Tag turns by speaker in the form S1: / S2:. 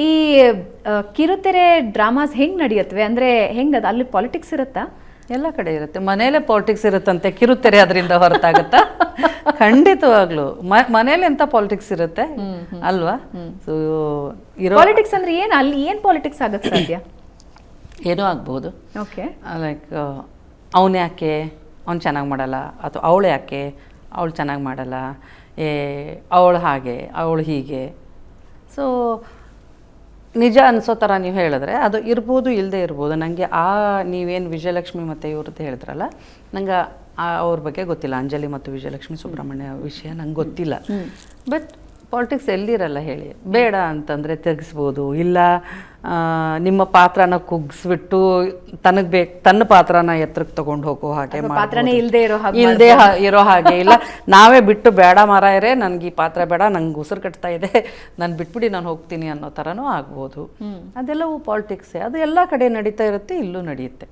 S1: ಈ ಕಿರುತೆರೆ ಡ್ರಾಮಾಸ್ ಹೆಂಗ್ ನಡೆಯುತ್ತವೆ ಅಂದ್ರೆ ಹೆಂಗ್ ಅದು ಅಲ್ಲಿ ಪಾಲಿಟಿಕ್ಸ್ ಇರುತ್ತಾ?
S2: ಎಲ್ಲ ಕಡೆ ಇರುತ್ತೆ. ಮನೇಲೆ ಪಾಲಿಟಿಕ್ಸ್ ಇರುತ್ತಂತೆ, ಕಿರುತೆರೆ ಅದರಿಂದ ಹೊರತಾಗುತ್ತಾ? ಖಂಡಿತವಾಗ್ಲು ಮನೇಲಿ ಎಂತ ಪಾಲಿಟಿಕ್ಸ್ ಇರುತ್ತೆ ಅಲ್ವಾ? ಸೊ
S1: ಪಾಲಿಟಿಕ್ಸ್ ಅಂದ್ರೆ ಏನು, ಅಲ್ಲಿ ಏನ್ ಪಾಲಿಟಿಕ್ಸ್ ಆಗಕ್ಕೆ ಸಾಧ್ಯ?
S2: ಏನೋ ಆಗ್ಬೋದು.
S1: ಓಕೆ,
S2: ಲೈಕ್ ಅವನು ಯಾಕೆ ಅವ್ನು ಚೆನ್ನಾಗಿ ಮಾಡಲ್ಲ, ಅಥವಾ ಅವಳು ಯಾಕೆ ಅವಳು ಚೆನ್ನಾಗಿ ಮಾಡಲ್ಲ, ಅವಳು ಹಾಗೆ ಅವಳು ಹೀಗೆ. ಸೊ ನಿಜ ಅನಿಸೋ ಥರ ನೀವು ಹೇಳಿದ್ರೆ ಅದು ಇರ್ಬೋದು, ಇಲ್ಲದೆ ಇರ್ಬೋದು. ನನಗೆ ನೀವೇನು ವಿಜಯಲಕ್ಷ್ಮಿ ಮತ್ತು ಇವ್ರದ್ದು ಹೇಳಿದ್ರಲ್ಲ, ನಂಗೆ ಅವ್ರ ಬಗ್ಗೆ ಗೊತ್ತಿಲ್ಲ. ಅಂಜಲಿ ಮತ್ತು ವಿಜಯಲಕ್ಷ್ಮಿ ಸುಬ್ರಹ್ಮಣ್ಯ ವಿಷಯ ನಂಗೆ ಗೊತ್ತಿಲ್ಲ. ಬಟ್ ಪಾಲಿಟಿಕ್ಸ್ ಎಲ್ಲಿರಲ್ಲ ಹೇಳಿ. ಬೇಡ ಅಂತಂದರೆ ತೆಗೆಸ್ಬೋದು, ಇಲ್ಲ ನಿಮ್ಮ ಪಾತ್ರನ ಕುಗ್ಸ್ಬಿಟ್ಟು ತನ್ನ ಪಾತ್ರನ ಎತ್ತರಕ್ಕೆ ತಗೊಂಡು ಹೋಗೋ ಹಾಗೆ
S1: ಪಾತ್ರನೇ ಇಲ್ಲದೆ
S2: ಇರೋ ಹಾಗೆ, ಇಲ್ಲ ನಾವೇ ಬಿಟ್ಟು ಬೇಡ ಮಾರಾಯರೇ ನನಗೆ ಈ ಪಾತ್ರ ಬೇಡ, ನಂಗೆ ಉಸಿರು ಕಟ್ತಾ ಇದೆ, ನಾನು ಬಿಟ್ಬಿಡಿ ನಾನು ಹೋಗ್ತೀನಿ ಅನ್ನೋ ಥರನೂ ಆಗ್ಬೋದು. ಅದೆಲ್ಲವೂ ಪಾಲಿಟಿಕ್ಸೇ. ಅದು ಎಲ್ಲ ಕಡೆ ನಡೀತಾ ಇರುತ್ತೆ, ಇಲ್ಲೂ ನಡೆಯುತ್ತೆ.